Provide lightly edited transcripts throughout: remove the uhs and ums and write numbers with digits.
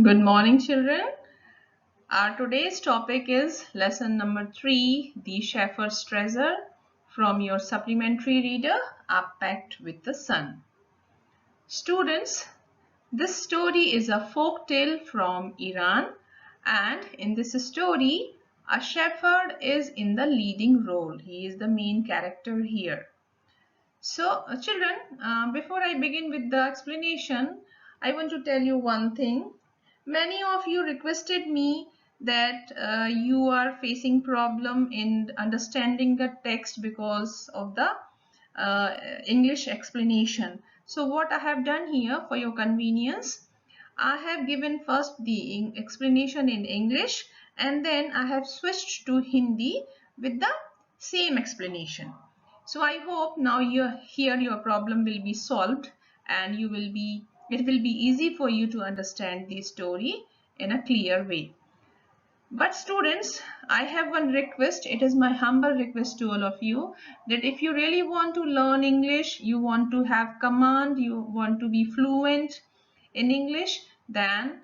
Good morning, children. Our today's topic is lesson number 3, The Shepherd's Treasure, from your supplementary reader, A Pact with the Sun. Students, this story is a folk tale from Iran, and in this story, a shepherd is in the leading role. He is the main character here. So, children, before I begin with the explanation, I want to tell you one thing. Many of you requested me that you are facing problem in understanding the text because of the English explanation. So what I have done here for your convenience, I have given first the explanation in English and then I have switched to Hindi with the same explanation. So I hope now your problem will be solved and it will be easy for you to understand the story in a clear way. But students, I have one request. It is my humble request to all of you that if you really want to learn English, you want to have command, you want to be fluent in English, then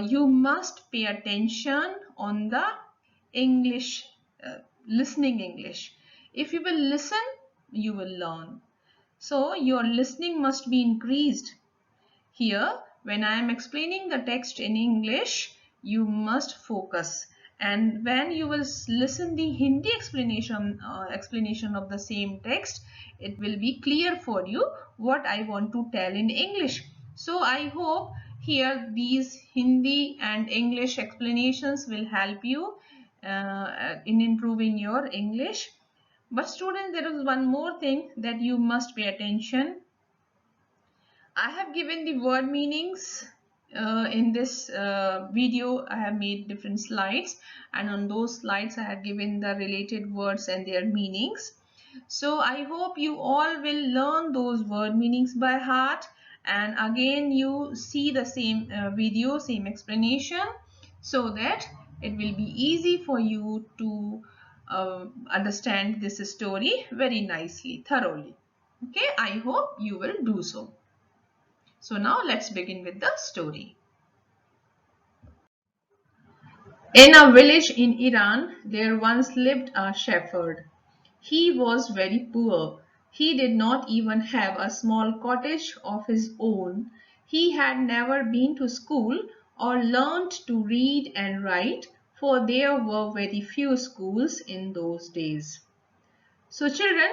you must pay attention on the English, listening English. If you will listen, you will learn. So your listening must be increased. Here, when I am explaining the text in English, you must focus. And when you will listen the Hindi explanation of the same text, it will be clear for you what I want to tell in English. So I hope here these Hindi and English explanations will help you in improving your English. But students, there is one more thing that you must pay attention. I have given the word meanings in this video. I have made different slides, and on those slides I have given the related words and their meanings. So I hope you all will learn those word meanings by heart, and again you see the same video, same explanation, so that it will be easy for you to understand this story very nicely, thoroughly. Okay, I hope you will do so. So now let's begin with the story. In a village in Iran, there once lived a shepherd. He was very poor. He did not even have a small cottage of his own. He had never been to school or learned to read and write, for there were very few schools in those days. So children,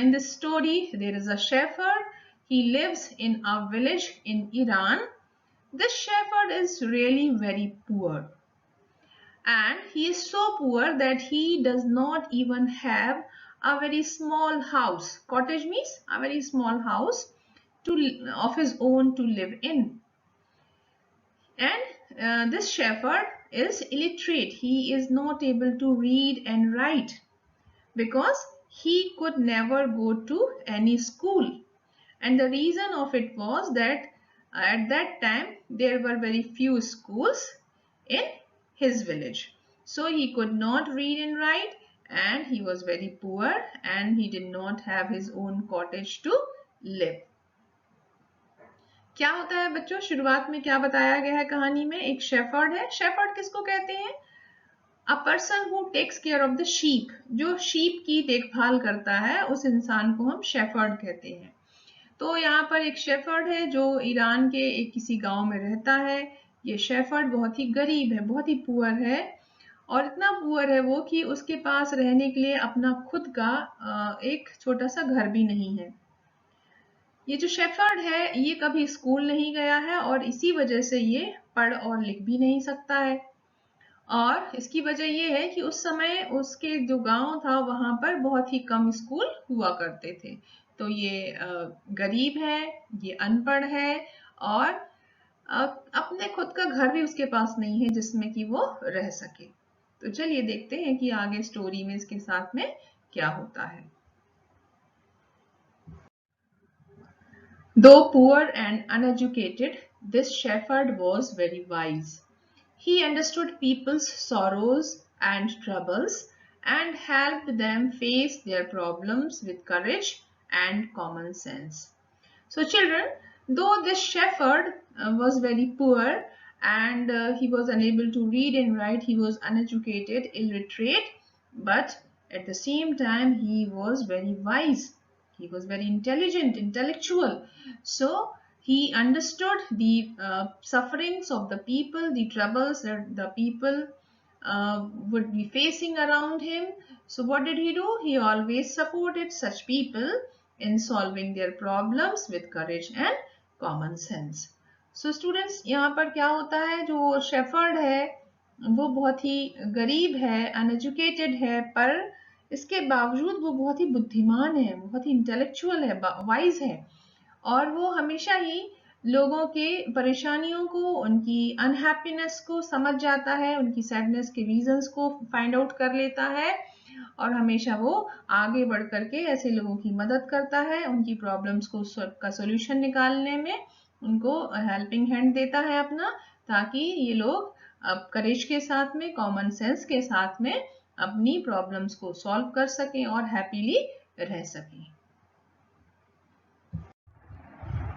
in this story, there is a shepherd. He lives in a village in Iran. This shepherd is really very poor, and he is so poor that he does not even have a very small house. Cottage means a very small house of his own to live in. And this shepherd is illiterate. He is not able to read and write because he could never go to any school. And the reason of it was that at that time there were very few schools in his village. So he could not read and write, and he was very poor, and he did not have his own cottage to live. क्या होता है बच्चों, शुरुआत में क्या बताया गया है कहानी में? एक शेफर्ड है. शेफर्ड किसको कहते हैं? A person who takes care of the sheep. जो शीप की देखभाल करता है उस इंसान को हम शेफर्ड कहते हैं. तो यहाँ पर एक शेफर्ड है जो ईरान के एक किसी गांव में रहता है. ये शेफर्ड बहुत ही गरीब है, बहुत ही पुअर है, और इतना पुअर है वो कि उसके पास रहने के लिए अपना खुद का एक छोटा सा घर भी नहीं है. ये जो शेफर्ड है ये कभी स्कूल नहीं गया है और इसी वजह से ये पढ़ और लिख भी नहीं सकता है. और इसकी वजह ये है कि उस समय उसके जो गांव था वहां पर बहुत ही कम स्कूल हुआ करते थे. तो ये गरीब है, ये अनपढ़ है, और अपने खुद का घर भी उसके पास नहीं है जिसमें कि वो रह सके. तो चलिए देखते हैं कि आगे स्टोरी में इसके साथ में क्या होता है. Though poor and uneducated, this shepherd was very wise. He understood people's sorrows and troubles and helped them face their problems with courage and common sense. So children, though this shepherd was very poor and he was unable to read and write. He was uneducated, illiterate, but at the same time he was very wise. He was very intelligent, intellectual. So he understood the sufferings of the people, the troubles that the people would be facing around him. So what did he do? He always supported such people in solving their problems with courage and common sense. So students, यहाँ पर क्या होता है, जो shepherd है वो बहुत ही गरीब है, अनएजुकेटेड है, पर इसके बावजूद वो बहुत ही बुद्धिमान है, बहुत ही इंटेलेक्चुअल है, वाइज है, और वो हमेशा ही लोगों के परेशानियों को, उनकी अनहैप्पीनेस को समझ जाता है, उनकी सैडनेस के रीजंस को फाइंड आउट कर लेता है, और हमेशा वो आगे बढ़ करके ऐसे लोगों की मदद करता है, उनकी प्रॉब्लम्स को का सॉल्यूशन निकालने में उनको हेल्पिंग हैंड देता है अपना, ताकि ये लोग करेज के साथ में, कॉमन सेंस के साथ में अपनी प्रॉब्लम्स को सॉल्व कर सकें और हैप्पीली रह सकें.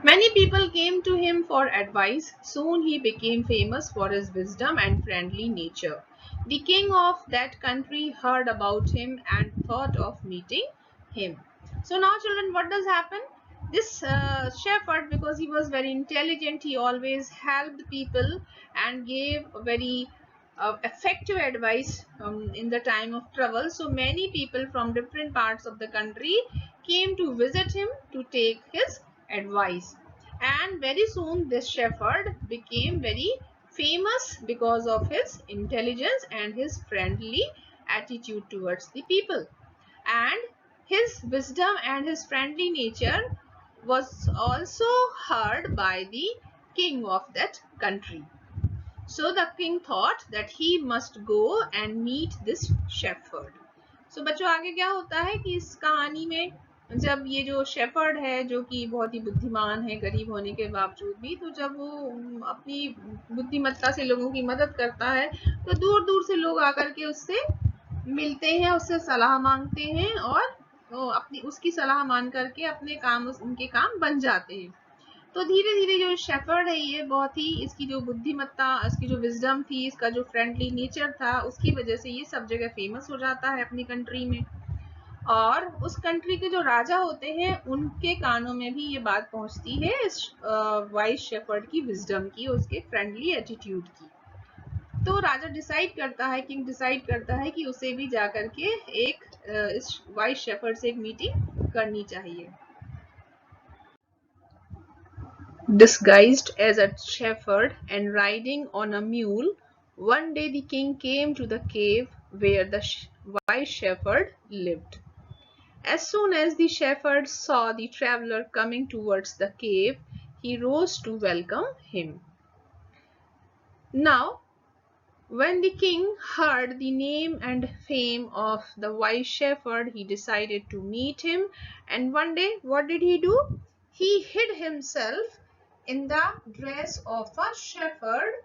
Many people came to him for advice. Soon he became famous for his wisdom and friendly nature. The king of that country heard about him and thought of meeting him. So now children, what does happen? This shepherd, because he was very intelligent, he always helped people and gave very effective advice in the time of trouble. So many people from different parts of the country came to visit him to take his advice, and very soon this shepherd became very famous because of his intelligence and his friendly attitude towards the people, and his wisdom and his friendly nature was also heard by the king of that country. So the king thought that he must go and meet this shepherd. So बच्चों, आगे क्या होता है कि इस कहानी में जब ये जो शेफर्ड है, जो कि बहुत ही बुद्धिमान है गरीब होने के बावजूद भी, तो जब वो अपनी बुद्धिमत्ता से लोगों की मदद करता है, तो दूर दूर से लोग आकर के उससे मिलते हैं, उससे सलाह मांगते हैं, और वो अपनी उसकी सलाह मान करके अपने काम, उनके काम बन जाते हैं. तो धीरे धीरे जो शेफर्ड है, ये बहुत ही, इसकी जो बुद्धिमत्ता, इसकी जो विजडम थी, इसका जो फ्रेंडली नेचर था, उसकी वजह से ये सब जगह फेमस हो जाता है अपनी कंट्री में, और उस कंट्री के जो राजा होते हैं उनके कानों में भी ये बात पहुंचती है इस वाइस शेफर्ड की विजडम की, उसके फ्रेंडली एटीट्यूड की. तो राजा डिसाइड करता है, किंग डिसाइड करता है कि उसे भी जाकर के एक इस वाइस शेफर्ड से एक मीटिंग करनी चाहिए. Disguised as a shepherd and riding on a mule, one day the king came to the cave where the wise shepherd lived. As soon as the shepherd saw the traveler coming towards the cave, he rose to welcome him. Now, when the king heard the name and fame of the wise shepherd, he decided to meet him, and one day, what did he do? He hid himself in the dress of a shepherd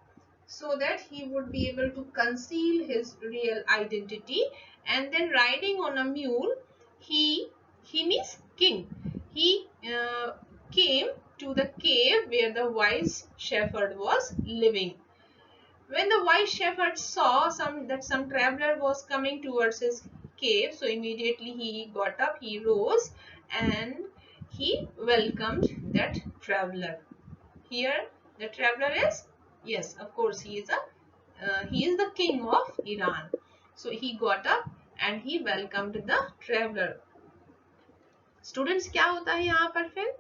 so that he would be able to conceal his real identity, and then riding on a mule, he means king, he came to the cave where the wise shepherd was living. When the wise shepherd saw that some traveler was coming towards his cave, so immediately he got up, he rose, and he welcomed that traveler. Here the traveler is, yes, of course, he is the king of Iran. So he got up and he welcomed the traveler. Students, क्या होता है यहाँ पर फिर?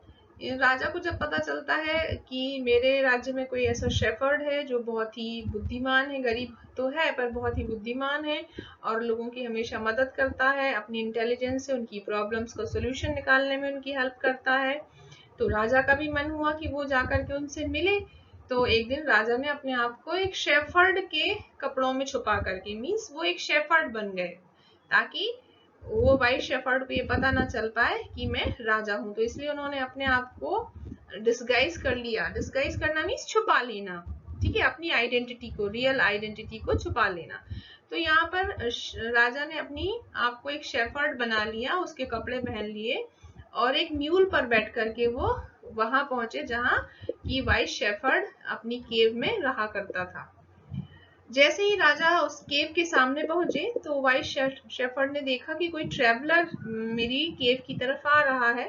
राजा को जब पता चलता है कि मेरे राज्य में कोई ऐसा शेफर्ड है जो बहुत ही बुद्धिमान है, गरीब तो है पर बहुत ही बुद्धिमान है, और लोगों की हमेशा मदद करता है, अपनी इंटेलिजेंस से उनकी प्रॉब्लम्स का सोल्यूशन निकालने में उनकी हेल्प करता है, तो राजा का भी मन हुआ कि वो जाकर के उनसे मिले. तो एक दिन राजा ने अपने आप को एक शेफर्ड के कपड़ों में छुपा करके, मीन्स वो एक शेफर्ड बन गए, ताकि वो वाइस शेफर्ड को ये पता ना चल पाए कि मैं राजा हूं. तो इसलिए उन्होंने अपने आप को डिस्गाइज कर लिया. डिस्गाइज करना मीन्स छुपा लेना, ठीक है, अपनी आइडेंटिटी को, रियल आइडेंटिटी को छुपा लेना. तो यहाँ पर राजा ने अपनी आप को एक शेफर्ड बना लिया, उसके कपड़े पहन लिए, और एक म्यूल पर बैठ करके वो वहां पहुंचे जहां कि वाइस शेफर्ड अपनी केव में रहा करता था। जैसे ही राजा उस केव के सामने पहुंचे तो वाइस शेफर्ड ने देखा कि कोई ट्रेवलर मेरी केव की तरफ आ रहा है,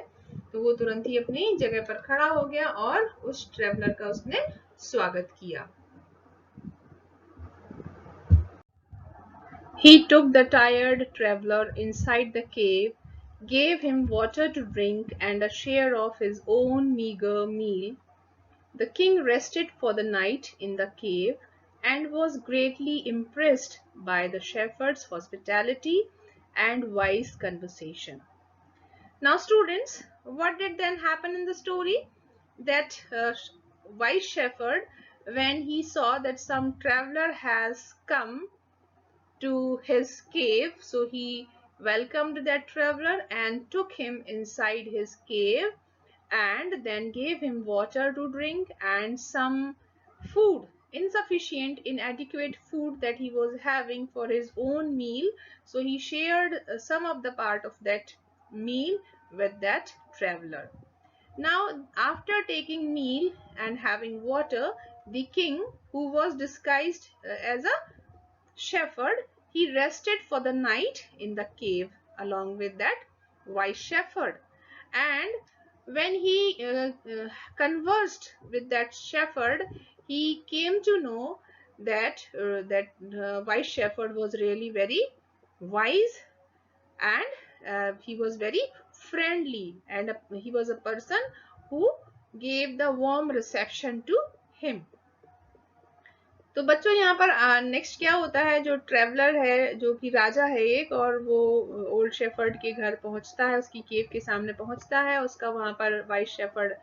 तो वो तुरंत ही अपनी जगह पर खड़ा हो गया और उस ट्रेवलर का उसने स्वागत किया। He took the tired traveler inside the cave, gave him water to drink and a share of his own meagre meal. The king rested for the night in the cave and was greatly impressed by the shepherd's hospitality and wise conversation. Now, students, what did then happen in the story? That wise shepherd, when he saw that some traveler has come to his cave, so he welcomed that traveler and took him inside his cave and then gave him water to drink and some food, insufficient, inadequate food that he was having for his own meal. So he shared some of the part of that meal with that traveler. Now, after taking meal and having water, the king, who was disguised as a shepherd, he rested for the night in the cave along with that wise shepherd. And when he conversed with that shepherd, he came to know that wise shepherd was really very wise, and he was very friendly, and he was a person who gave the warm reception to him. तो बच्चों यहाँ पर next क्या होता है, जो traveller है, जो कि राजा है एक, और वो ओल्ड शेफर्ड के घर पहुंचता है, उसकी केव के सामने पहुंचता है, उसका वहां पर वाइस शेफर्ड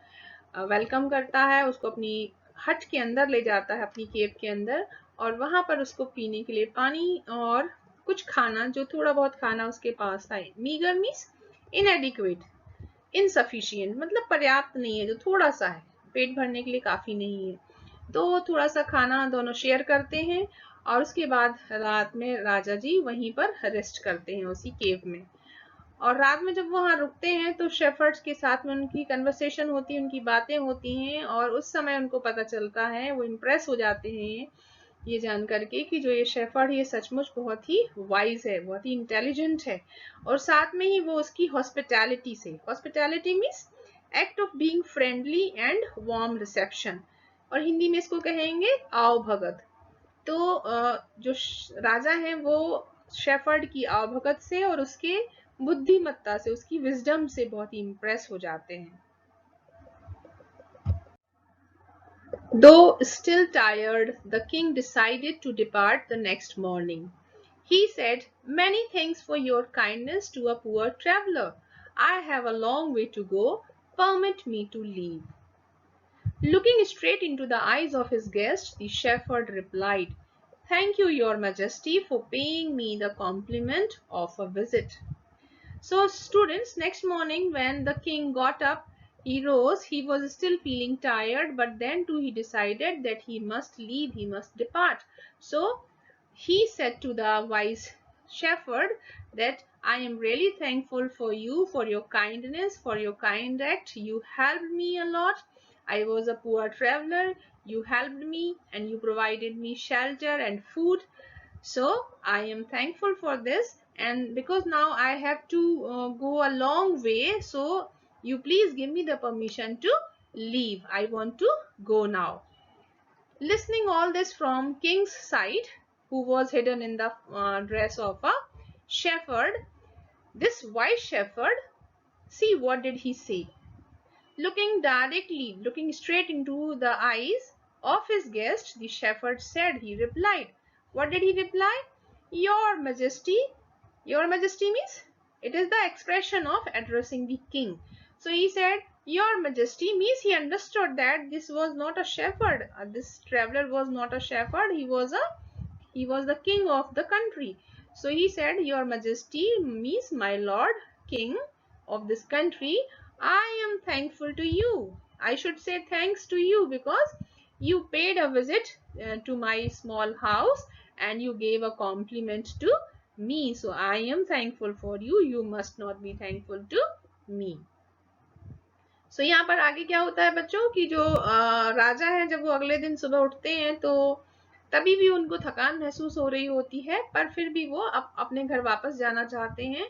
वेलकम करता है, उसको अपनी हट के अंदर ले जाता है, अपनी केव के अंदर, और वहां पर उसको पीने के लिए पानी और कुछ खाना, जो थोड़ा बहुत खाना उसके पास था, मीगर मीन्स इनएडिक्वेट, इनसफिशियंट मतलब पर्याप्त नहीं है, जो थोड़ा सा है, पेट भरने के लिए काफी नहीं है, तो थोड़ा सा खाना दोनों शेयर करते हैं, और उसके बाद रात में राजा जी वहीं पर रेस्ट करते हैं उसी केव में। और रात में जब वहां रुकते हैं तो शेफर्ड्स के साथ में उनकी कन्वर्सेशन होती है, उनकी बातें होती हैं, और उस समय उनको पता चलता है, वो इम्प्रेस हो जाते हैं ये जान करके कि जो ये शेफर्ड, ये सचमुच बहुत ही वाइज है, बहुत ही इंटेलिजेंट है, और साथ में ही वो उसकी हॉस्पिटैलिटी से, hospitality means act of being friendly and warm reception, और हिंदी में इसको कहेंगे आओ भगत। तो जो राजा है वो शेफर्ड की आओ भगत से और उसके बुद्धिमत्ता से, उसकी विजडम से बहुत ही इम्प्रेस हो जाते हैं। Though still tired, the king decided to depart the next morning. He said, "Many thanks for your kindness to a poor traveler. I have a long way to go. Permit me to leave." Looking straight into the eyes of his guest, the shepherd replied, "Thank you, your majesty, for paying me the compliment of a visit." So students, next morning when the king got up, he rose, he was still feeling tired, but then too he decided that he must leave, he must depart. So he said to the wise shepherd that, "I am really thankful for you, for your kindness, for your kind act. You helped me a lot. I was a poor traveler. You helped me and you provided me shelter and food. So I am thankful for this, and because now I have to go a long way, so you please give me the permission to leave. I want to go now." Listening all this from king's side, who was hidden in the dress of a shepherd, this wise shepherd, see what did he say? Looking straight into the eyes of his guest, the shepherd said, he replied. What did he reply? "Your Majesty." Your Majesty means it is the expression of addressing the king. So he said, "Your Majesty," means he understood that this was not a shepherd. This traveler was not a shepherd. He was the king of the country. So he said, "Your Majesty," means my lord, king of this country, "I am thankful to you. I should say thanks to you because you paid a visit to my small house and you gave a compliment to me. So I am thankful for you. You must not be thankful to me." सो यहाँ पर आगे क्या होता है बच्चों कि जो राजा है जब वो अगले दिन सुबह उठते हैं तो तभी भी उनको थकान महसूस हो रही होती है, पर फिर भी वो अपने घर वापस जाना चाहते हैं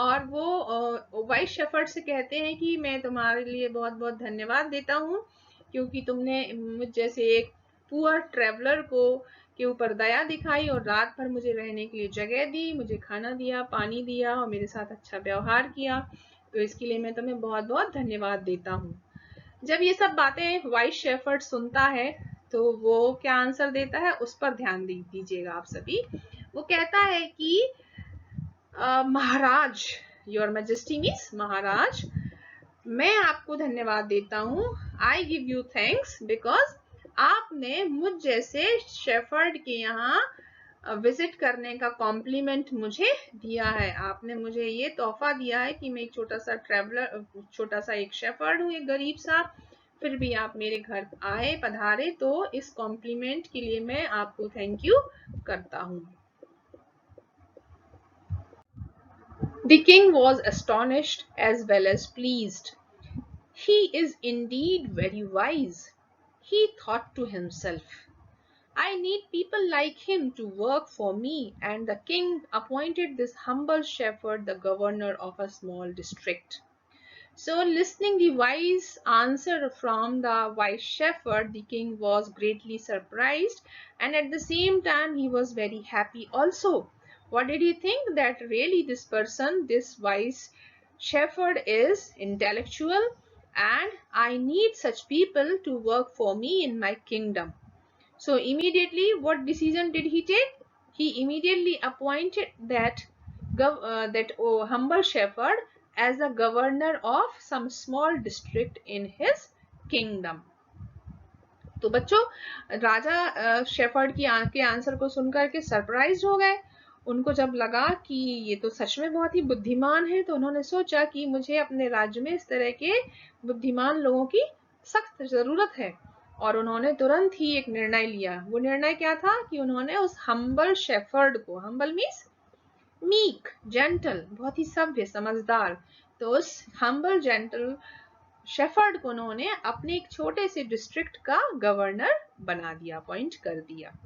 और वो वाइस शेफर्ड से कहते हैं कि मैं तुम्हारे लिए बहुत बहुत धन्यवाद देता हूँ क्योंकि तुमने मुझ जैसे एक पुअर ट्रेवलर को के ऊपर दया दिखाई और रात भर मुझे रहने के लिए जगह दी, मुझे खाना दिया, पानी दिया और मेरे साथ अच्छा व्यवहार किया, तो इसके लिए मैं तुम्हें बहुत बहुत धन्यवाद देता हूँ। जब ये सब बातें वाइस शेफर्ड सुनता है तो वो क्या आंसर देता है उस पर ध्यान दीजिएगा आप सभी। वो कहता है कि महाराज, योर मैजेस्टी मीन्स महाराज, मैं आपको धन्यवाद देता हूँ, I give you thanks because आपने मुझ जैसे शेफर्ड के यहाँ विजिट करने का कॉम्प्लीमेंट मुझे दिया है। आपने मुझे ये तोहफा दिया है कि मैं एक छोटा सा ट्रेवलर, छोटा सा एक शेफर्ड हूँ, एक गरीब सा, फिर भी आप मेरे घर आए, पधारे, तो इस कॉम्प्लीमेंट के लिए मैं आपको थैंक यू करता हूँ। The king was astonished as well as pleased. He is indeed very wise. He thought to himself, I need people like him to work for me, and the king appointed this humble shepherd the governor of a small district. So, listening the wise answer from the wise shepherd, the king was greatly surprised, and at the same time he was very happy also. What did he think? That really this person, this wise shepherd, is intellectual, and I need such people to work for me in my kingdom. So immediately, what decision did he take? He immediately appointed that humble shepherd as a governor of some small district in his kingdom. तो बच्चों, राजा shepherd के answer को सुनकर के surprise हो गए। उनको जब लगा कि ये तो सच में बहुत ही बुद्धिमान है, तो उन्होंने सोचा कि मुझे अपने राज्य में इस तरह के बुद्धिमान लोगों की सख्त जरूरत है, और उन्होंने तुरंत ही एक निर्णय लिया। वो निर्णय क्या था कि उन्होंने उस हम्बल शेफर्ड को, हम्बल मीन्स मीक, जेंटल, बहुत ही सभ्य, समझदार, तो उस हम्बल जेंटल शेफर्ड को उन्होंने अपने एक छोटे से डिस्ट्रिक्ट का गवर्नर बना दिया, अपॉइंट कर दिया।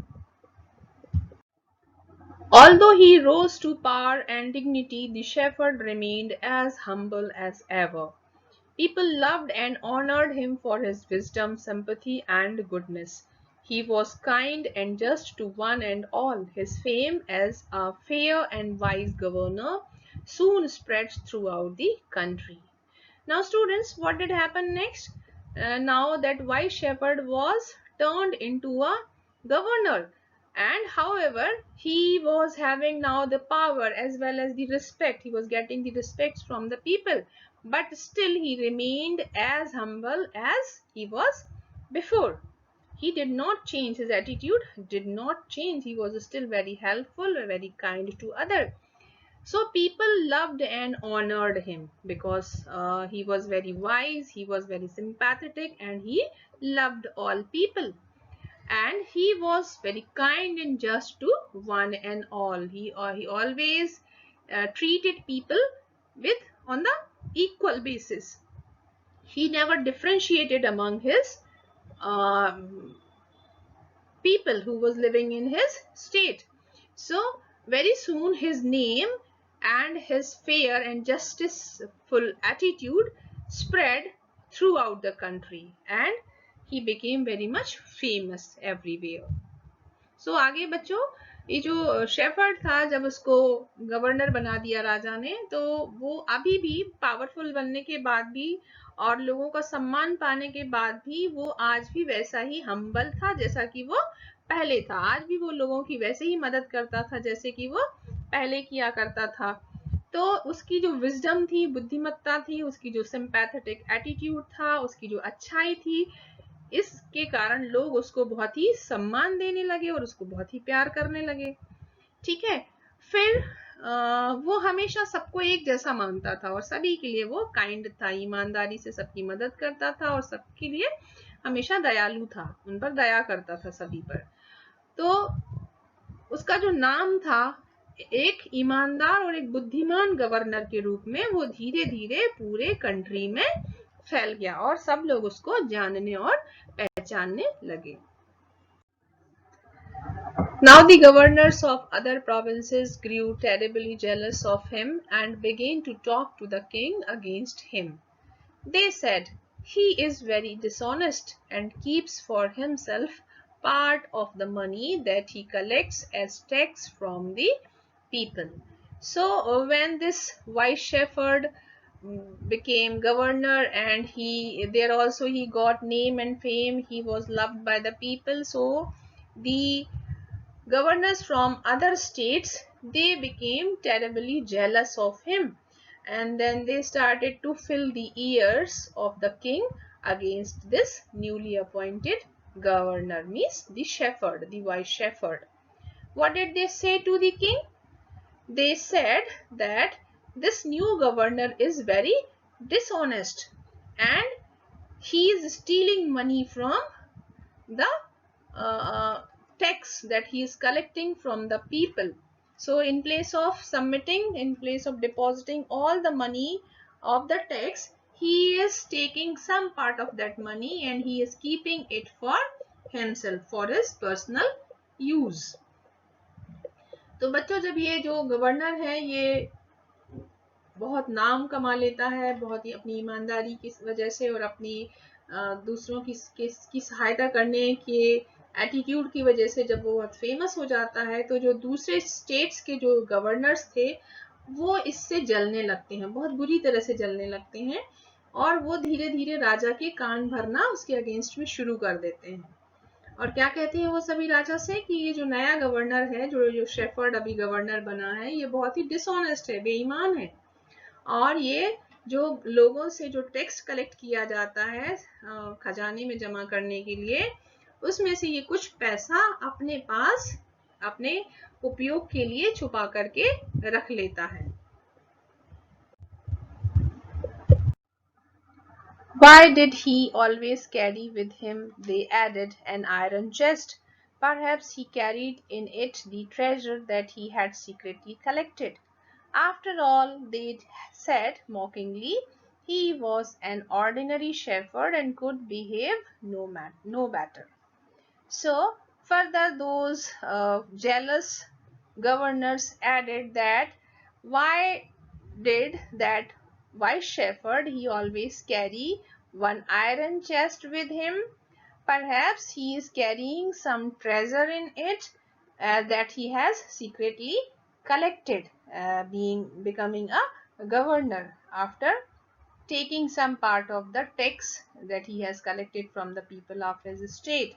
Although he rose to power and dignity, the shepherd remained as humble as ever. People loved and honored him for his wisdom, sympathy, and goodness. He was kind and just to one and all. His fame as a fair and wise governor soon spread throughout the country. Now, students, what did happen next? Now that wise shepherd was turned into a governor, and however, he was having now the power as well as the respect. He was getting the respect from the people, but still he remained as humble as he was before. He did not change, his attitude did not change. He was still very helpful, very kind to others. So people loved and honored him because he was very wise, he was very sympathetic, and he loved all people. And he was very kind and just to one and all. He always treated people with on the equal basis. He never differentiated among his people who was living in his state. So very soon his name and his fair and justiceful attitude spread throughout the country, and he became very much famous everywhere. So आगे बच्चों, ये जो shepherd था, जब उसको governor बना दिया राजा ने, तो वो अभी भी पावरफुल बनने के बाद भी और लोगों का सम्मान पाने के बाद भी वो आज भी वैसा ही हम्बल था जैसा कि वो पहले था। आज भी वो लोगों की वैसे ही मदद करता था जैसे कि वो पहले किया करता था। तो उसकी जो विजडम थी, बुद्धिमत्ता थी, उसकी जो सिंपैथेटिक एटीट्यूड था, उसकी जो अच्छाई थी, इसके कारण लोग उसको बहुत ही सम्मान देने लगे और उसको बहुत ही प्यार करने लगे। ठीक है, फिर वो हमेशा सबको एक जैसा मानता था और सभी के लिए वो काइंड था, ईमानदारी से सबकी मदद करता था और सबके लिए हमेशा दयालु था, उन पर दया करता था सभी पर। तो उसका जो नाम था, एक ईमानदार और एक बुद्धिमान गवर्नर के रूप में वो धीरे धीरे पूरे कंट्री में फैल गया और सब लोग उसको जानने और पहचानने लगे. Now the governors of other provinces grew terribly jealous of him and began to talk to the king against him. They said, "He is very dishonest and keeps for himself part of the money that he collects as tax from the people." So when this wise shepherd became governor, and he got name and fame, he was loved by the people. So the governors from other states, they became terribly jealous of him, and then they started to fill the ears of the king against this newly appointed governor, means the shepherd, the wise shepherd. What did they say to the king? They said that this new governor is very dishonest and he is stealing money from the tax that he is collecting from the people. So in place of depositing all the money of the tax, he is taking some part of that money and he is keeping it for himself, for his personal use. तो बच्चों, जब ये जो governor है ये बहुत नाम कमा लेता है, बहुत ही अपनी ईमानदारी की वजह से और अपनी दूसरों की सहायता करने के एटीट्यूड की वजह से जब वो बहुत फेमस हो जाता है, तो जो दूसरे स्टेट्स के जो गवर्नर्स थे वो इससे जलने लगते हैं, बहुत बुरी तरह से जलने लगते हैं, और वो धीरे धीरे राजा के कान भरना उसके अगेंस्ट में शुरू कर देते हैं. और क्या कहते हैं वो सभी राजा से कि ये जो नया गवर्नर है, जो शेफर्ड अभी गवर्नर बना है, ये बहुत ही डिसऑनेस्ट है, बेईमान है, और ये जो लोगों से जो टैक्स कलेक्ट किया जाता है खजाने में जमा करने के लिए, उसमें से ये कुछ पैसा अपने पास अपने उपयोग के लिए छुपा करके रख लेता है. Why did he always carry with him, they added, an iron chest? Perhaps he carried in it the treasure that he had secretly collected. After all, they said mockingly, he was an ordinary shepherd and could behave no better. So further those jealous governors added that why did that wise shepherd he always carry one iron chest with him? Perhaps he is carrying some treasure in it that he has secretly collected, becoming a governor after taking some part of the tax that he has collected from the people of his state.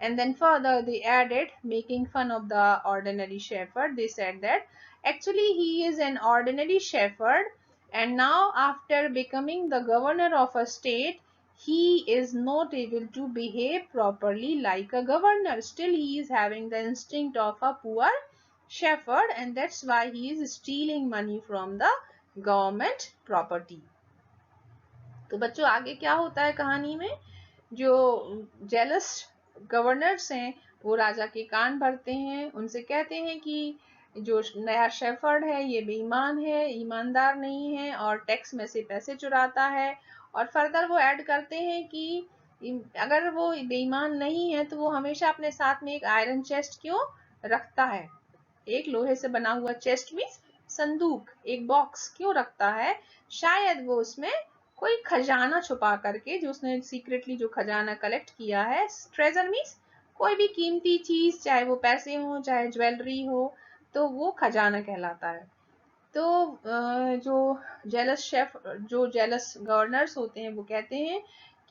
And then further they added, making fun of the ordinary shepherd, they said that actually he is an ordinary shepherd, and now after becoming the governor of a state, he is not able to behave properly like a governor. Still he is having the instinct of a poor shepherd, and that's why he is stealing money from the government property. तो बच्चों आगे क्या होता है कहानी में, जो jealous governors हैं वो राजा के कान भरते हैं, उनसे कहते हैं कि जो नया शेफर्ड है ये बेईमान है, ईमानदार नहीं है और टैक्स में से पैसे चुराता है. और फर्दर वो ऐड करते हैं कि अगर वो बेईमान नहीं है तो वो हमेशा अपने साथ में एक आयरन चेस्ट क्यों रखता है, एक लोहे से बना हुआ चेस्ट मीन्स संदूक, एक बॉक्स क्यों रखता है? शायद वो उसमें कोई खजाना छुपा करके, जो उसने सीक्रेटली जो खजाना कलेक्ट किया है, ट्रेजर मीन्स कोई भी कीमती चीज, चाहे वो पैसे हो चाहे ज्वेलरी हो, तो वो खजाना कहलाता है. तो जो जेलस गवर्नर्स होते हैं वो कहते हैं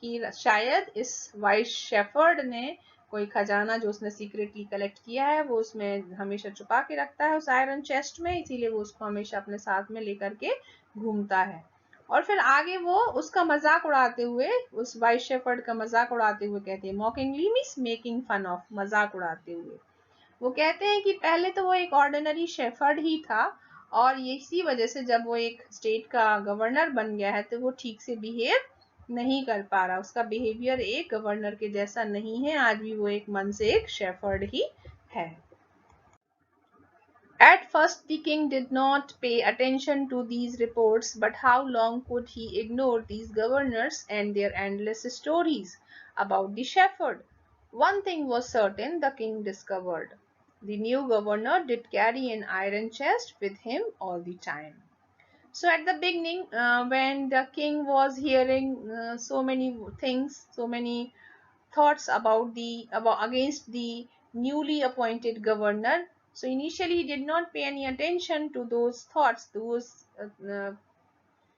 कि शायद इस वाइस शेफर्ड ने कोई खजाना जो उसने सीक्रेटली कलेक्ट किया है वो उसमें हमेशा छुपा के रखता है उस आयरन चेस्ट में, इसीलिए वो उसको हमेशा अपने साथ में लेकर के घूमता है. और फिर आगे वो उसका मजाक उड़ाते हुए, उस वाइस शेफर्ड का मजाक उड़ाते हुए कहते हैं, mockingly means making fun of, मजाक उड़ाते हुए वो कहते हैं कि पहले तो वो एक ऑर्डिनरी शेफर्ड ही था और इसी वजह से जब वो एक स्टेट का गवर्नर बन गया है तो वो ठीक से बिहेव नहीं कर पा रहा, उसका बिहेवियर एक गवर्नर के जैसा नहीं है, आज भी वो एक मन से एक शेफर्ड ही है. At first the king did not pay attention to these reports, but how long could he ignore these governors and their endless stories about the shepherd? One thing was certain, the king discovered. The new governor did carry an iron chest with him all the time. So at the beginning, when the king was hearing so many things, so many thoughts about against the newly appointed governor, so initially he did not pay any attention to those thoughts, those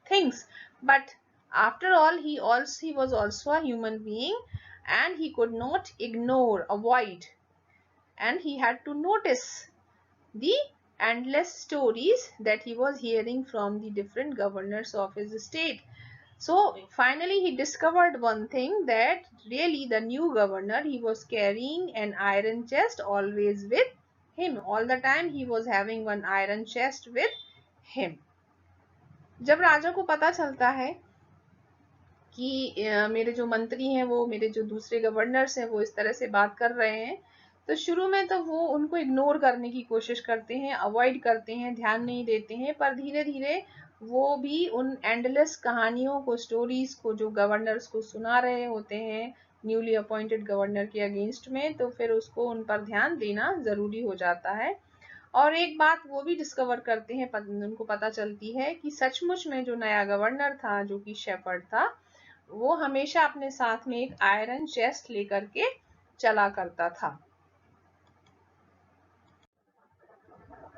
things. But after all, he was also a human being, and he could not ignore, avoid, and he had to notice the endless stories that he was hearing from the different governors of his state. So finally he discovered one thing, that really the new governor, he was carrying an iron chest always with him. All the time he was having one iron chest with him. जब राजा को पता चलता है कि मेरे जो मंत्री हैं, वो मेरे जो दूसरे गवर्नर्स हैं, वो इस तरह से बात कर रहे हैं, तो शुरू में तो वो उनको इग्नोर करने की कोशिश करते हैं, अवॉइड करते हैं, ध्यान नहीं देते हैं, पर धीरे धीरे वो भी उन एंडलेस कहानियों को, स्टोरीज को जो गवर्नर्स को सुना रहे होते हैं न्यूली अपॉइंटेड गवर्नर के अगेंस्ट में, तो फिर उसको उन पर ध्यान देना जरूरी हो जाता है। और एक बात वो भी डिस्कवर करते हैं, उनको पता चलती है कि सचमुच में जो नया गवर्नर था, जो कि शेफर्ड था, वो हमेशा अपने साथ में एक आयरन चेस्ट लेकर के चला करता था।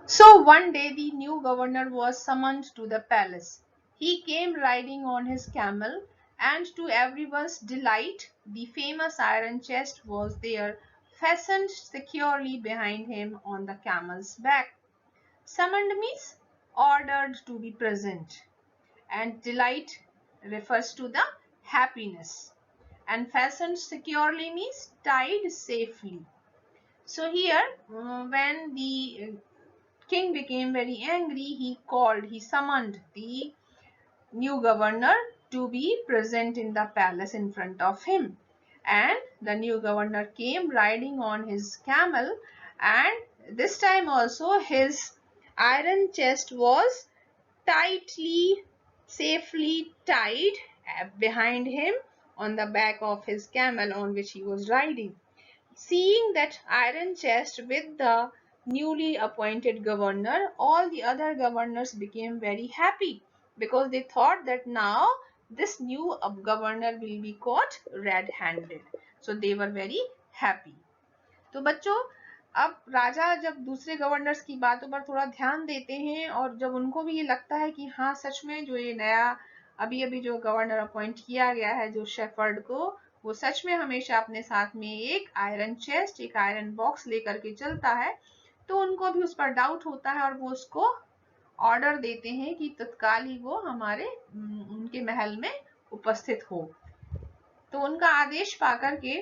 So one day the new governor was summoned to the palace. He came riding on his camel, and to everyone's delight, the famous iron chest was there, fastened securely behind him on the camel's back. Summoned means ordered to be present, and delight refers to the happiness, and fastened securely means tied safely. So here, when the king became very angry, he summoned the new governor to be present in the palace in front of him. And the new governor came riding on his camel, and this time also his iron chest was tightly, safely tied behind him on the back of his camel on which he was riding. Seeing that iron chest with the newly appointed governor, all the other governors became very happy, because they thought that now this new governor will be caught red-handed. So they were very happy. तो बच्चों, अब राजा जब दूसरे governors की बातों पर थोड़ा ध्यान देते हैं, और जब उनको भी ये लगता है कि हाँ सच में जो ये नया अभी अभी जो गवर्नर अपॉइंट किया गया है, जो शेफर्ड को, वो सच में हमेशा अपने साथ में एक आयरन चेस्ट, एक आयरन बॉक्स लेकर के चलता है, तो उनको भी उस पर डाउट होता है, और वो उसको ऑर्डर देते हैं कि तत्काल ही वो हमारे उनके महल में उपस्थित हो। तो उनका आदेश पाकर के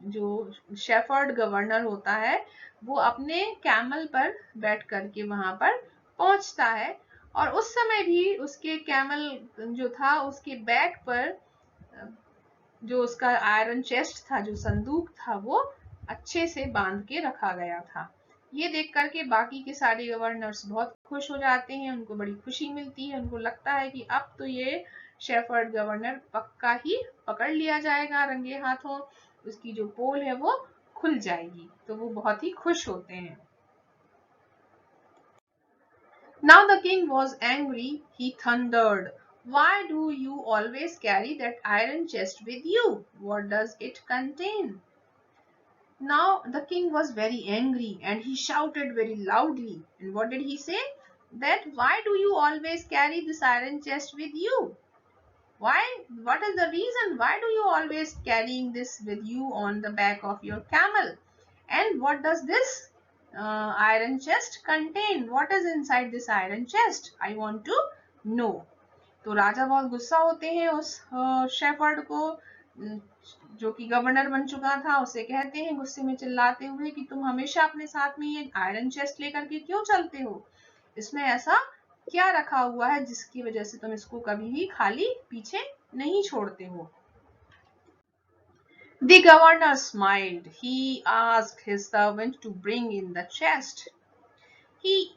जो शेफर्ड गवर्नर होता है, वो अपने कैमल पर बैठ करके वहां पर पहुंचता है, और उस समय भी उसके कैमल जो था, उसके बैक पर जो उसका आयरन चेस्ट था, जो संदूक था, वो अच्छे से बांध के रखा गया था। ये देख करके बाकी के सारे गवर्नर्स बहुत खुश हो जाते हैं, उनको बड़ी खुशी मिलती है, उनको लगता है कि अब तो ये शेफर्ड गवर्नर पक्का ही पकड़ लिया जाएगा रंगे हाथों, उसकी जो पोल है वो खुल जाएगी, तो वो बहुत ही खुश होते हैं। Now the king was angry. He thundered, "Why do you always carry that iron chest with you? What does it contain?" Now the king was very angry, and he shouted very loudly. And what did he say? That why do you always carry this iron chest with you? Why? What is the reason? Why do you always carrying this with you on the back of your camel? And what does this iron chest contain? What is inside this iron chest? I want to know. तो राजा बहुत गुस्सा होते हैं उस shepherd को, जो कि governor बन चुका था, उसे कहते हैं गुस्से में चिल्लाते हुए कि तुम हमेशा अपने साथ में ये आयरन चेस्ट लेकर के क्यों चलते हो? इसमें ऐसा क्या रखा हुआ है जिसकी वजह से तुम इसको कभी भी खाली पीछे नहीं छोड़ते हो? The governor smiled. He asked his servant to bring in the chest.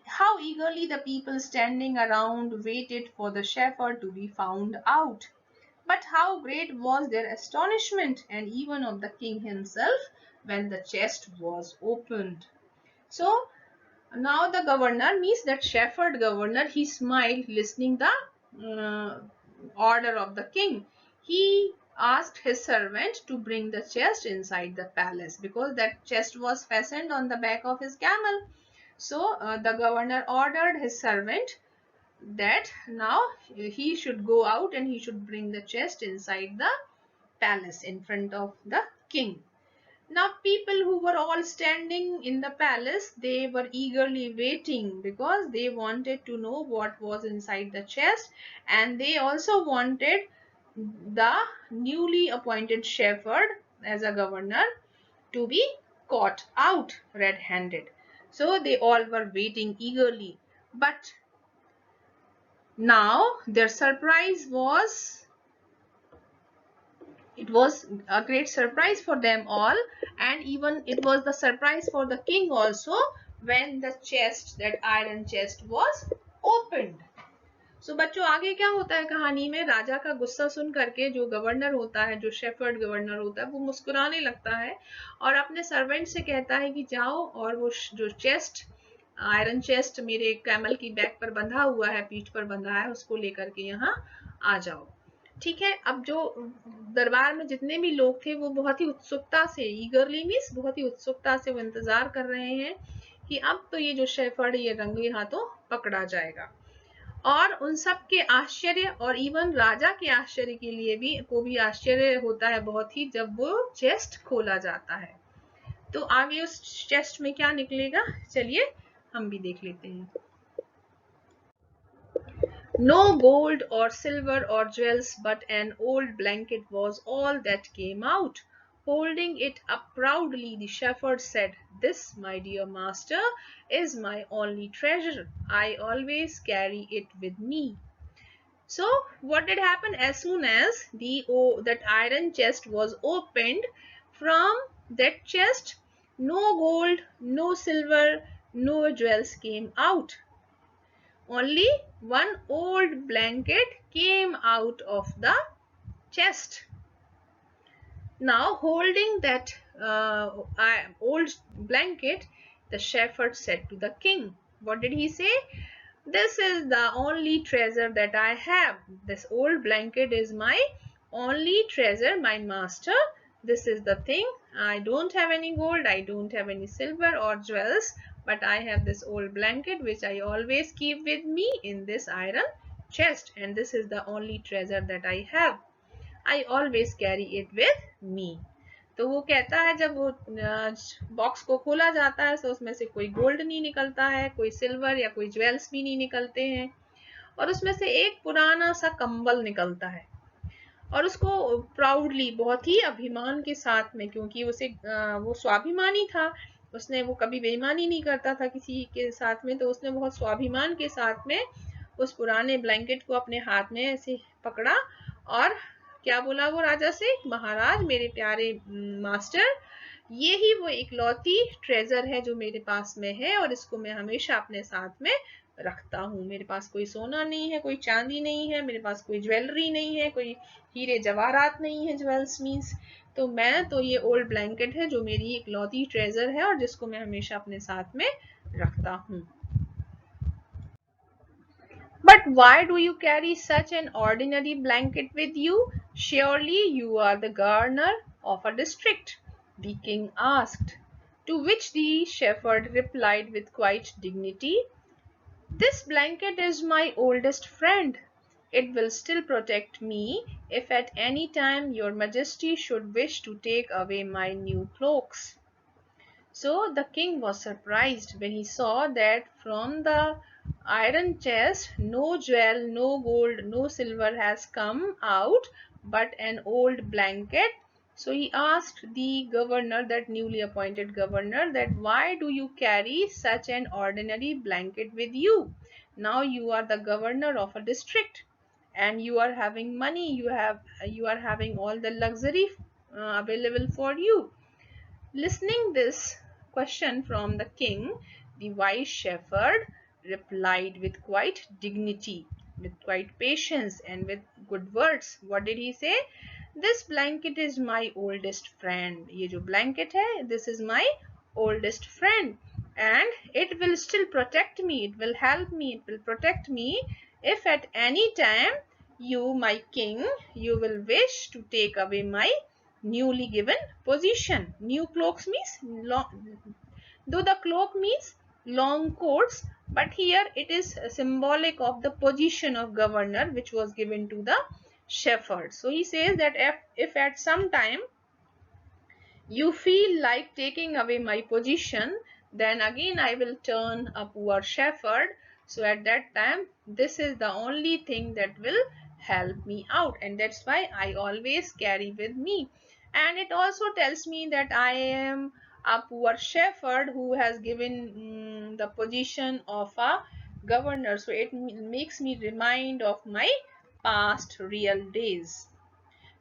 How eagerly the people standing around waited for the shepherd to be found out. But how great was their astonishment, and even of the king himself, when the chest was opened. So now the governor, means that shepherd governor, he smiled listening the order of the king. He asked his servant to bring the chest inside the palace, because that chest was fastened on the back of his camel. So the governor ordered his servant that now he should go out and he should bring the chest inside the palace in front of the king. Now people who were all standing in the palace, they were eagerly waiting, because they wanted to know what was inside the chest, and they also wanted the newly appointed shepherd as a governor to be caught out red-handed. So they all were waiting eagerly. But now their surprise was, it was a great surprise for them all, and even it was the surprise for the king also, when the chest, that iron chest, was opened. So बच्चों आगे क्या होता है कहानी में, राजा का गुस्सा सुन करके जो गवर्नर होता है, जो शेफर्ड गवर्नर होता है, वो मुस्कुराने लगता है और अपने सर्वेंट से कहता है कि जाओ और वो जो चेस्ट, आयरन चेस्ट मेरे कैमल की बैक पर बंधा हुआ है, पीठ पर बंधा है, उसको लेकर के यहाँ आ जाओ। ठीक है, अब जो दरबार में जितने भी लोग थे वो बहुत ही उत्सुकता से, ईगरली मीन्स बहुत ही उत्सुकता से वो इंतजार कर रहे हैं कि अब तो ये जो शेफर्ड ये रंगे हाथों पकड़ा जाएगा। और उन सब के आश्चर्य, और इवन राजा के आश्चर्य के लिए भी आश्चर्य होता है बहुत ही, जब वो चेस्ट खोला जाता है। तो आगे उस चेस्ट में क्या निकलेगा, चलिए हम भी देख लेते हैं। No gold or silver or jewels, but an old blanket was all that came out. Holding it up proudly, the shepherd said, "This, my dear master, is my only treasure. I always carry it with me." So what did happen? As soon as that iron chest was opened, from that chest no gold, no silver, no jewels came out. Only one old blanket came out of the chest. Now holding that old blanket, the shepherd said to the king, what did he say? "This is the only treasure that I have. This old blanket is my only treasure, my master. This is the thing. I don't have any gold, I don't have any silver or jewels, but I have this old blanket which I always keep with me in this iron chest, and this is the only treasure that I have. I always carry it with me." तो वो कहता है जब वो box को खोला जाता है तो उसमें से कोई गोल्ड नहीं निकलता है, कोई सिल्वर या कोई ज्वेल्स भी नहीं निकलते हैं, और उसमें से एक पुराना सा कंबल निकलता है, और उसको प्राउडली, बहुत ही अभिमान के साथ में, क्योंकि उसे वो स्वाभिमानी था, उसने वो कभी बेईमानी नहीं करता था किसी के साथ में, तो उसने बहुत स्वाभिमान के साथ में उस पुराने ब्लैंकेट को अपने हाथ में ऐसे पकड़ा और क्या बोला वो राजा से, "महाराज, मेरे प्यारे मास्टर, ये ही वो इकलौती ट्रेजर है जो मेरे पास में है, और इसको मैं हमेशा अपने साथ में रखता हूँ। मेरे पास कोई सोना नहीं है, कोई चांदी नहीं है, मेरे पास कोई ज्वेलरी नहीं है, कोई हीरे जवाहरात नहीं है, ज्वेल्स मीन्स, तो मैं तो ये ओल्ड ब्लैंकेट है जो मेरी इकलौती ट्रेजर है और जिसको मैं हमेशा अपने साथ में रखता हूँ." "But why do you carry such an ordinary blanket with you? Surely you are the governor of a district," the king asked. To which the shepherd replied with quiet dignity, "This blanket is my oldest friend. It will still protect me if at any time your majesty should wish to take away my new cloaks." So the king was surprised when he saw that from the iron chest no jewel, no gold, no silver has come out, but an old blanket. So he asked the governor, that newly appointed governor, that why do you carry such an ordinary blanket with you? Now you are the governor of a district and you are having money, you are having all the luxury available for you. Listening this question from the king, the wise shepherd replied with quite dignity, with quite patience, and with good words. What did he say? This blanket is my oldest friend. ये जो blanket है, this is my oldest friend, and it will still protect me. It will help me. It will protect me if at any time you, my king, you will wish to take away my newly given position. New cloaks means long, though the cloak means long coats, but here it is symbolic of the position of governor which was given to the shepherd. So he says that if at some time you feel like taking away my position, then again I will turn a poor shepherd. So at that time, this is the only thing that will help me out, and that's why I always carry with me. And it also tells me that I am a poor shepherd who has given the position of a governor. So it makes me remind of my past real days.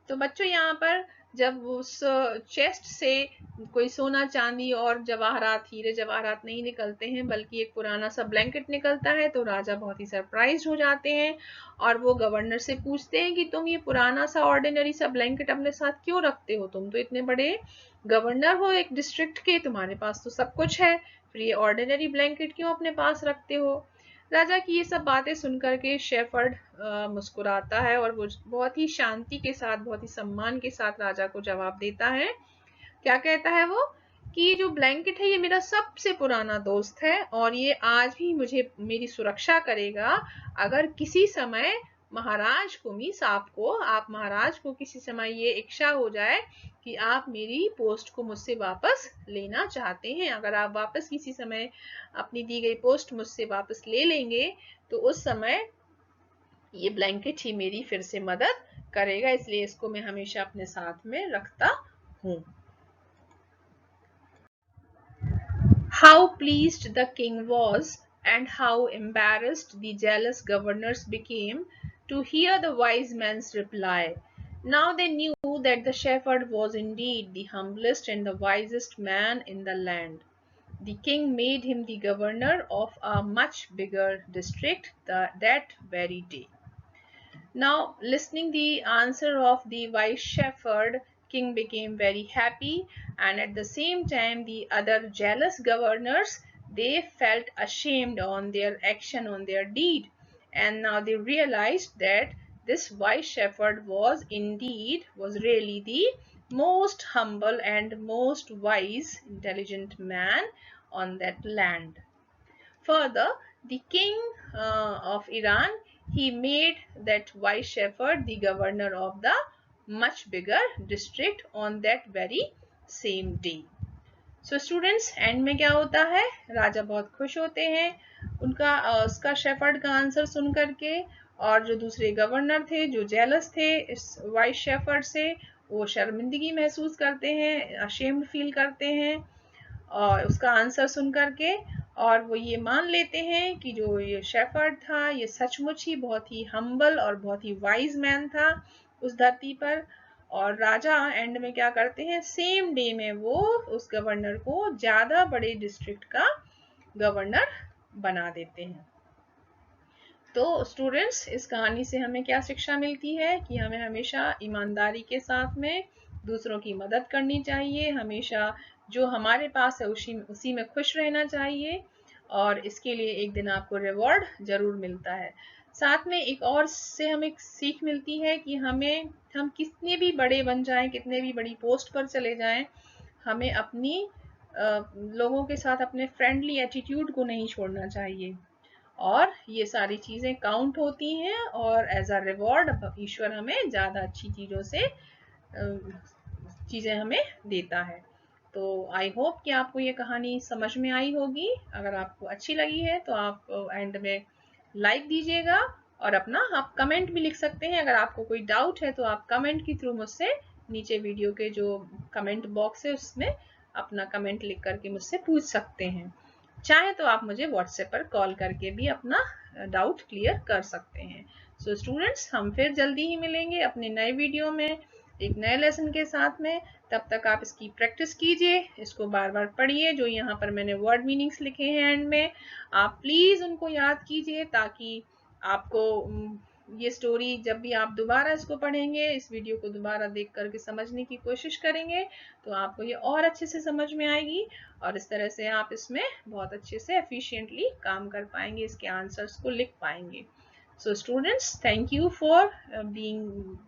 तो बच्चों यहाँ पर जब उस chest से कोई सोना चांदी और जवाहरात हीरे जवाहरात नहीं निकलते हैं बल्कि एक पुराना सा ब्लैंकेट निकलता है तो राजा बहुत ही सरप्राइज हो जाते हैं और वो गवर्नर से पूछते हैं कि तुम ये पुराना सा ऑर्डिनरी सा ब्लैंकेट अपने साथ क्यों रखते हो, तुम तो इतने बड़े गवर्नर हो एक डिस्ट्रिक्ट के, तुम्हारे पास तो सब कुछ है, फिर ये ऑर्डिनरी ब्लैंकेट क्यों अपने पास रखते हो। राजा की ये सब बातें सुनकर के शेफर्ड मुस्कुराता है और वो बहुत ही शांति के साथ, बहुत ही सम्मान के साथ राजा को जवाब देता है। क्या कहता है वो कि ये जो ब्लैंकेट है ये मेरा सबसे पुराना दोस्त है और ये आज भी मुझे मेरी सुरक्षा करेगा अगर किसी समय महाराज को मीन्स आपको, आप महाराज को किसी समय ये इच्छा हो जाए कि आप मेरी पोस्ट को मुझसे वापस लेना चाहते हैं, अगर आप वापस किसी समय अपनी दी गई पोस्ट मुझसे वापस ले लेंगे तो उस समय ये ब्लैंकेट ही मेरी फिर से मदद करेगा, इसलिए इसको मैं हमेशा अपने साथ में रखता हूँ। How pleased the king was and how embarrassed the jealous governors became to hear the wise man's reply. Now they knew that the shepherd was indeed the humblest and the wisest man in the land. The king made him the governor of a much bigger district that very day. Now, listening the answer of the wise shepherd, king became very happy, and at the same time the other jealous governors, they felt ashamed on their action, on their deed, and now they realized that this wise shepherd was really the most humble and most wise, intelligent man on that land. Further, the king of Iran, he made that wise shepherd the governor of the much bigger district on that very same day. So students, and में क्या होता है, राजा बहुत खुश होते हैं उसका shepherd का आंसर सुन करके, और जो दूसरे गवर्नर थे जो जेलस थे इस वाइस शेफर्ड से, वो शर्मिंदगी महसूस करते हैं, अशेम्ड फील करते हैं और उसका आंसर सुन करके, और वो ये मान लेते हैं कि जो ये शेफर्ड था ये सचमुच ही बहुत ही हम्बल और बहुत ही वाइज मैन था उस धरती पर। और राजा एंड में क्या करते हैं, सेम डे में वो उस गवर्नर को ज्यादा बड़े डिस्ट्रिक्ट का गवर्नर बना देते हैं। तो स्टूडेंट्स, इस कहानी से हमें क्या शिक्षा मिलती है कि हमें हमेशा ईमानदारी के साथ में दूसरों की मदद करनी चाहिए, हमेशा जो हमारे पास है उसी में खुश रहना चाहिए, और इसके लिए एक दिन आपको रिवॉर्ड जरूर मिलता है। साथ में एक और से हमें सीख मिलती है कि हम कितने भी बड़े बन जाएं, कितने भी बड़ी पोस्ट पर चले जाएं, हमें अपनी लोगों के साथ अपने फ्रेंडली एटीट्यूड को नहीं छोड़ना चाहिए, और ये सारी चीजें काउंट होती हैं, और एज अ रिवॉर्ड ईश्वर हमें ज्यादा अच्छी चीजें हमें देता है। तो आई होप कि आपको ये कहानी समझ में आई होगी। अगर आपको अच्छी लगी है तो आप एंड में लाइक दीजिएगा, और अपना आप कमेंट भी लिख सकते हैं। अगर आपको कोई डाउट है तो आप कमेंट के थ्रू मुझसे नीचे वीडियो के जो कमेंट बॉक्स है उसमें अपना कमेंट लिख करके मुझसे पूछ सकते हैं। चाहे तो आप मुझे व्हाट्सएप पर कॉल करके भी अपना डाउट क्लियर कर सकते हैं। सो स्टूडेंट्स, हम फिर जल्दी ही मिलेंगे अपने नए वीडियो में एक नए लेसन के साथ में। तब तक आप इसकी प्रैक्टिस कीजिए, इसको बार बार पढ़िए। जो यहाँ पर मैंने वर्ड मीनिंग्स लिखे हैं एंड में, आप प्लीज उनको याद कीजिए ताकि आपको ये स्टोरी जब भी आप दोबारा इसको पढ़ेंगे, इस वीडियो को दोबारा देख करके समझने की कोशिश करेंगे, तो आपको ये और अच्छे से समझ में आएगी और इस तरह से आप इसमें बहुत अच्छे से एफिशिएंटली काम कर पाएंगे, इसके आंसर्स को लिख पाएंगे। So students, thank you for being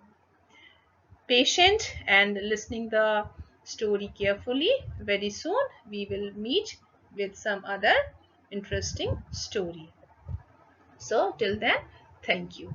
patient and listening the story carefully. Very soon we will meet with some other interesting story. So till then, thank you.